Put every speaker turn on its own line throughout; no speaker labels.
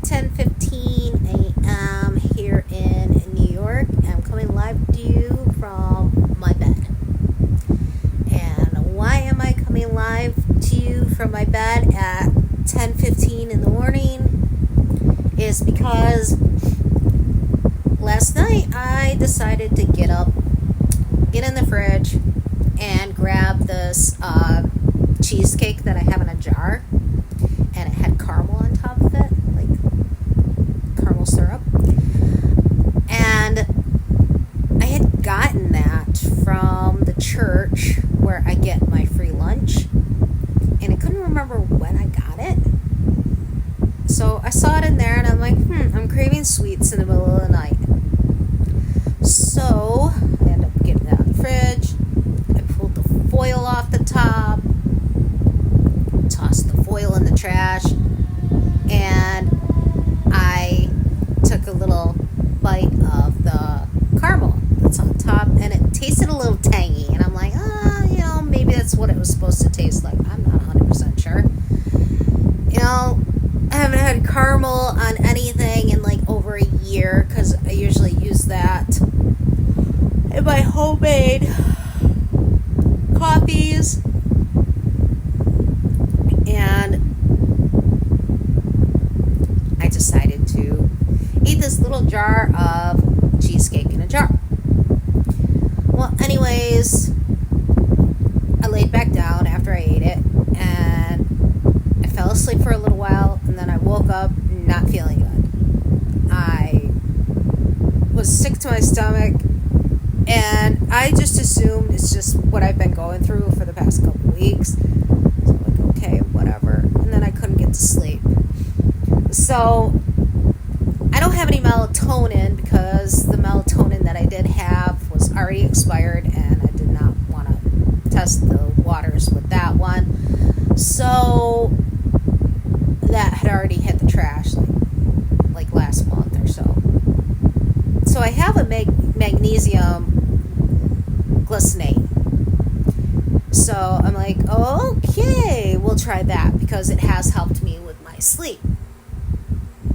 10:15 a.m. here in New York. I'm coming live to you from my bed. And why am I coming live to you from my bed at 10:15 in the morning? Is because last night I decided to get up, get in the fridge, and grab this cheesecake that I have in a jar, and it had caramel on top of it, like caramel syrup. And I had gotten that from the church where I get my free lunch, and I couldn't remember when I got it. So I saw it in there, and I'm like, I'm craving sweets in the middle of the night. So I ended up getting it out of the fridge. I pulled the foil off the top, tossed the foil in the trash, and I took a little bite of the caramel that's on top, and it tasted a little tangy, and I'm like, maybe that's what it was supposed to taste like. I'm not 100% sure. I haven't had caramel on anything in like over a year, because I usually use that in my homemade coffees. And I decided to eat this little jar of cheesecake in a jar. Well, anyways, I laid back down after I ate it, and I fell asleep for a little while, and then I woke up not feeling good. I was sick to my stomach, and I just assumed it's just what I've been going through for the past couple weeks. So I'm like, okay, whatever. And then I couldn't get to sleep. So I don't have any melatonin, because the melatonin that I did have was already expired, and I did not want to test the waters with that one. So that had already hit the trash like last month or so. So I have a magnesium glycinate. So I'm like, okay, we'll try that, because it has helped me with my sleep,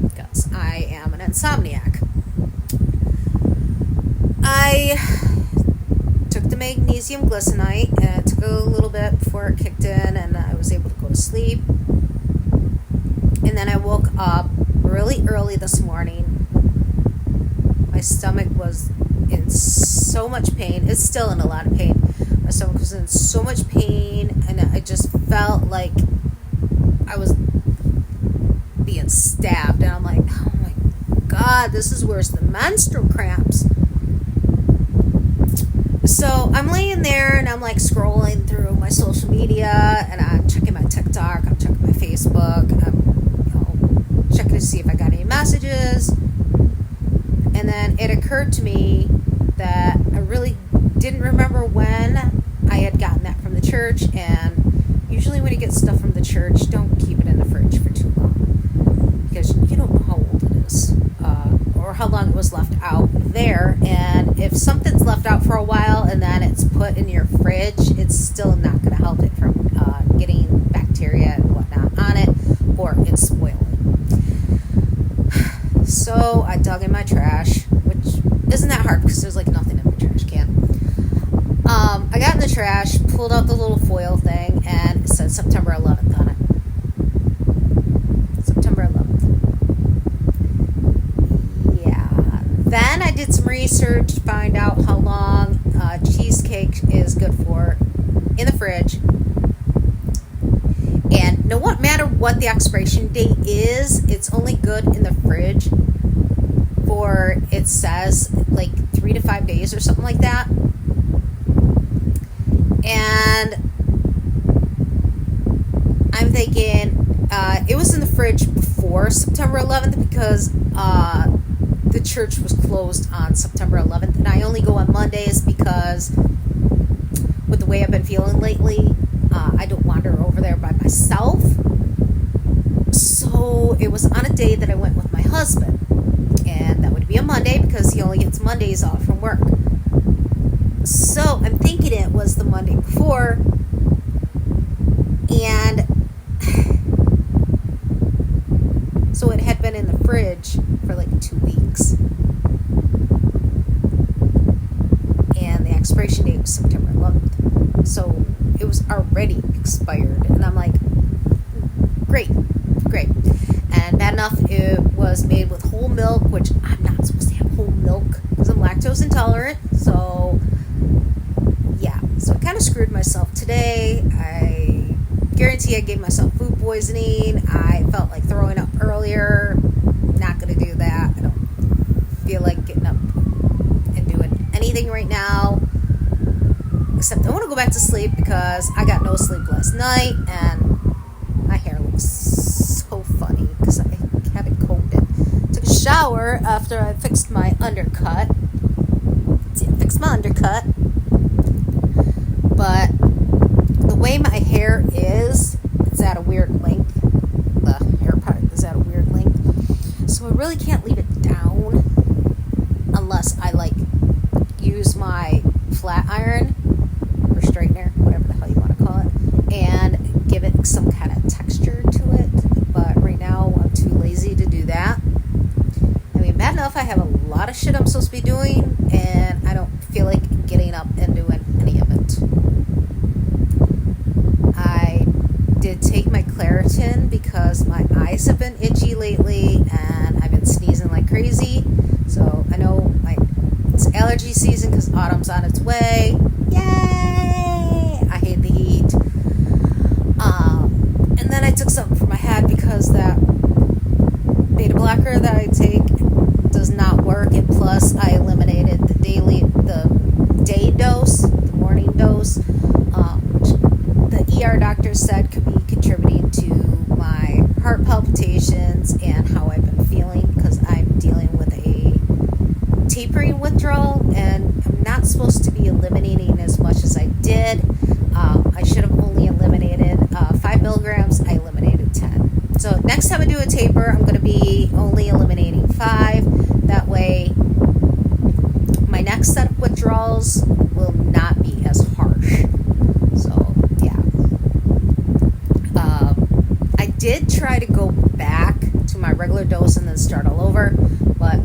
because I am an insomniac. I took the magnesium glycinate, and it took a little bit before it kicked in, and I was able to go to sleep. And then I woke up really early this morning. My stomach was in so much pain. It's still in a lot of pain. My stomach was in so much pain, and I just felt like I was being stabbed. And I'm like, oh my God, this is worse than menstrual cramps. So I'm laying there, and I'm like scrolling through my social media, and I'm checking my TikTok, I'm checking my Facebook, I'm checking to see if I got any messages. And then it occurred to me that I really didn't remember when I had gotten that from the church, and usually when you get stuff from the church, don't keep it in the fridge for too long, because you don't know how old it is, or how long it was left out there. And if something's left out for a while and then it's put in your fridge, it's still not going to help it from getting bacteria and whatnot on it, or it's spoiling. So I dug in my trash, which isn't that hard because there's like nothing in the trash can. I got in the trash, pulled out the little foil thing, and it said September 11th on it. September 11th. Yeah. Then I did some research to find out how long cheesecake is good for in the fridge. And no matter what the expiration date is, it's only good in the fridge for, it says, like 3 to 5 days or something like that. And I'm thinking, it was in the fridge before September 11th, because the church was closed on September 11th, and I only go on Mondays because with the way I've been feeling lately, I don't wander over there by myself. So it was on a day that I went with my husband, and that would be a Monday, because he only gets Mondays off from work. So I'm thinking it was the Monday before, and been in the fridge for like 2 weeks. And the expiration date was September 11th. So it was already expired. And I'm like, great. And bad enough, it was made with whole milk, which I'm not supposed to have whole milk because I'm lactose intolerant. So, yeah. So I kind of screwed myself today. I guarantee I gave myself food poisoning. I felt like throwing up earlier. Not going to do that. I don't feel like getting up and doing anything right now. Except I want to go back to sleep because I got no sleep last night and my hair looks so funny because I had it combed. Took a shower after I fixed my undercut. See, I fixed my undercut. But the way my hair is, it's at a weird length. The hair part is at a weird length. So I really can't leave it down unless I use my flat iron or straightener, whatever the hell you want to call it, and give it some kind of texture to it. But right now I'm too lazy to do that. I mean, bad enough I have a lot of shit I'm supposed to be doing and I don't feel like getting up and doing any of it. I did take my Claritin because my eyes have been itchy lately and I've been sneezing like crazy. So I know it's allergy season because autumn's on its way. Yay! I hate the heat. And then I took something for my head because that beta blocker that I take does not work. And plus, I eliminated the day dose, the morning dose, which the ER doctor said could be contributing to my heart palpitations and how I've been feeling because I'm dealing with a tapering withdrawal and I'm not supposed to be eliminating as much as I did. I should have only eliminated 5 milligrams. I eliminated 10. So next time I do a taper, I'm going to be only eliminating 5. That way, my next set of withdrawals will not be as harsh. So, yeah. I did try to go back to my regular dose and then start all over, but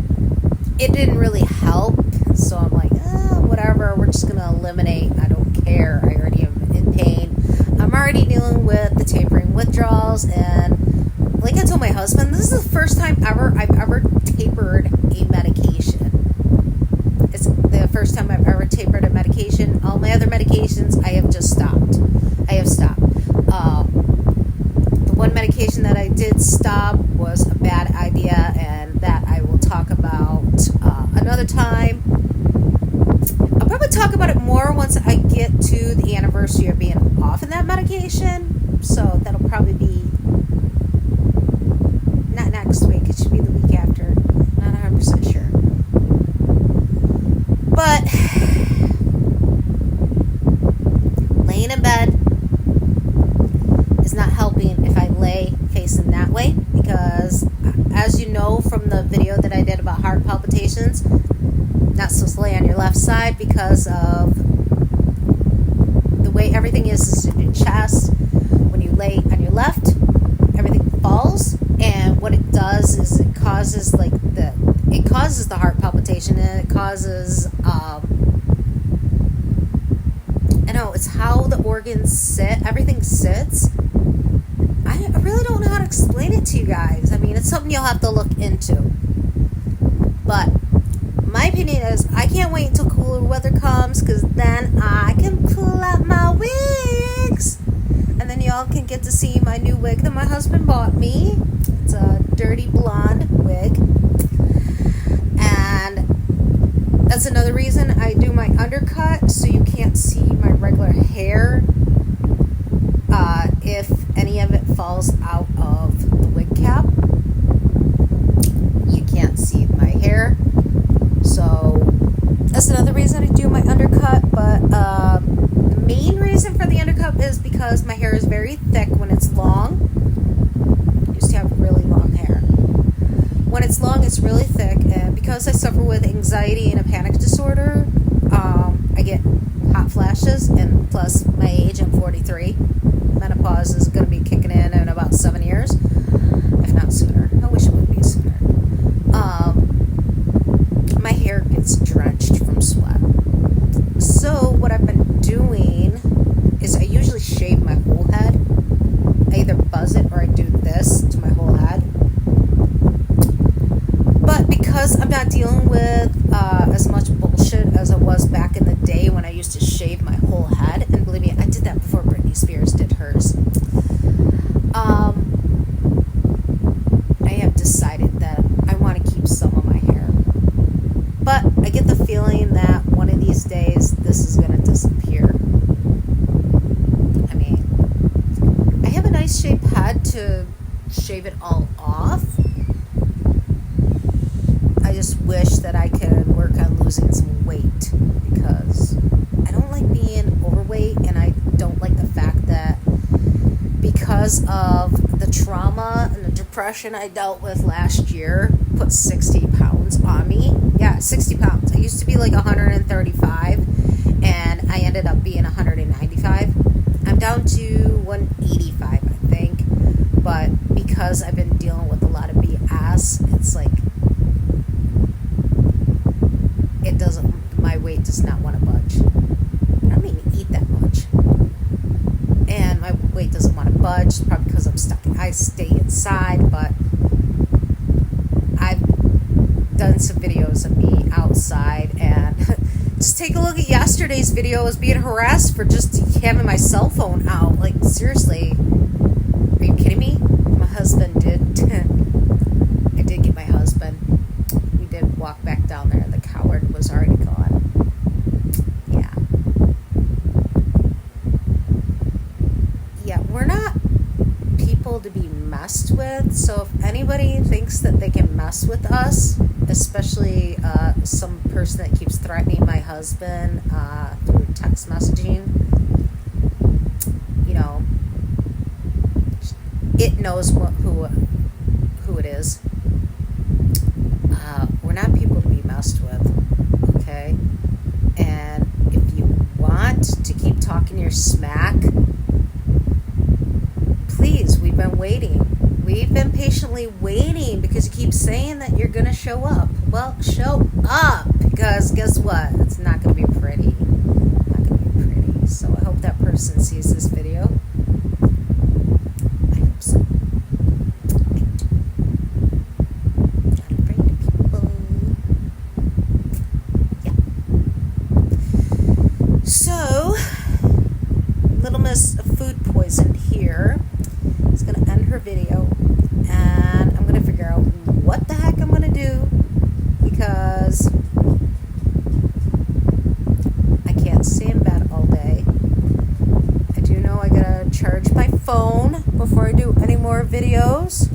it didn't really help. So I'm like, whatever, we're just going to eliminate. I don't care. I already am in pain. I'm already dealing with the tapering withdrawals. And like I told my husband, this is the first time I've ever tapered a medication. It's the first time I've ever tapered a medication. All my other medications, I have just stopped. The one medication that I did stop was a bad idea, and that I will talk about another time. I'll probably talk about it more once I get to the anniversary of being off of that medication. So that'll probably be not next week. It should be the week after. Not 100% sure. But laying in bed is not helping if I lay facing that way because, as you know from the video that I did about heart palpitations, not supposed to lay on your left side because of the way everything is in your chest. When you lay on your left, everything falls, and what it does is it causes the heart palpitation, and it causes it's how the organs sit. Everything sits. I really don't know how to explain it to you guys. I mean, it's something you'll have to look into. But my opinion is I can't wait until cooler weather comes because then I can pull out my wigs. And then y'all can get to see my new wig that my husband bought me. It's a dirty blonde wig. And that's another reason I do my undercut so you can't see my regular hair. If any of it falls out of the wig cap, you can't see my hair. So that's another reason I do my undercut. But the main reason for the undercut is because my hair is very thick when it's long. I used to have really long hair. When it's long, it's really thick, and because I suffer with anxiety and a panic disorder, I get hot flashes, and plus my age, I'm 43. Menopause is going to be kicking in about 7 years, if not sooner. I wish it would be sooner. fell off. I just wish that I could work on losing some weight because I don't like being overweight, and I don't like the fact that because of the trauma and the depression I dealt with last year, put 60 pounds on me. Yeah, 60 pounds. I used to be like 135, and I ended up being 195. I'm down to 185, I think. But because I've been dealing with a lot of BS, it's like my weight does not want to budge. I don't even eat that much. And my weight doesn't want to budge, probably because I stay inside, but I've done some videos of me outside, and just take a look at yesterday's video. I was being harassed for just having my cell phone out. Like, seriously, are you kidding me? My husband did. I did get my husband. We did walk back down there. The coward was already gone. Yeah. Yeah, we're not people to be messed with. So if anybody thinks that they can mess with us, especially some person that keeps threatening my husband through text messaging, you know, it knows who it is. We're not people to be messed with, okay? And if you want to keep talking your smack, please, we've been waiting. We've been patiently waiting because you keep saying that you're going to show up. Well, show up, because guess what? It's not going to be pretty. Not going to be pretty. So I hope that person sees this video. I hope so. I do. Not afraid of people. Yeah. So, Little Miss Food Poisoned here is going to end her video, and I'm going to figure out what the heck I'm going to do, because I can't stay in bed all day. I do know I got to charge my phone before I do any more videos,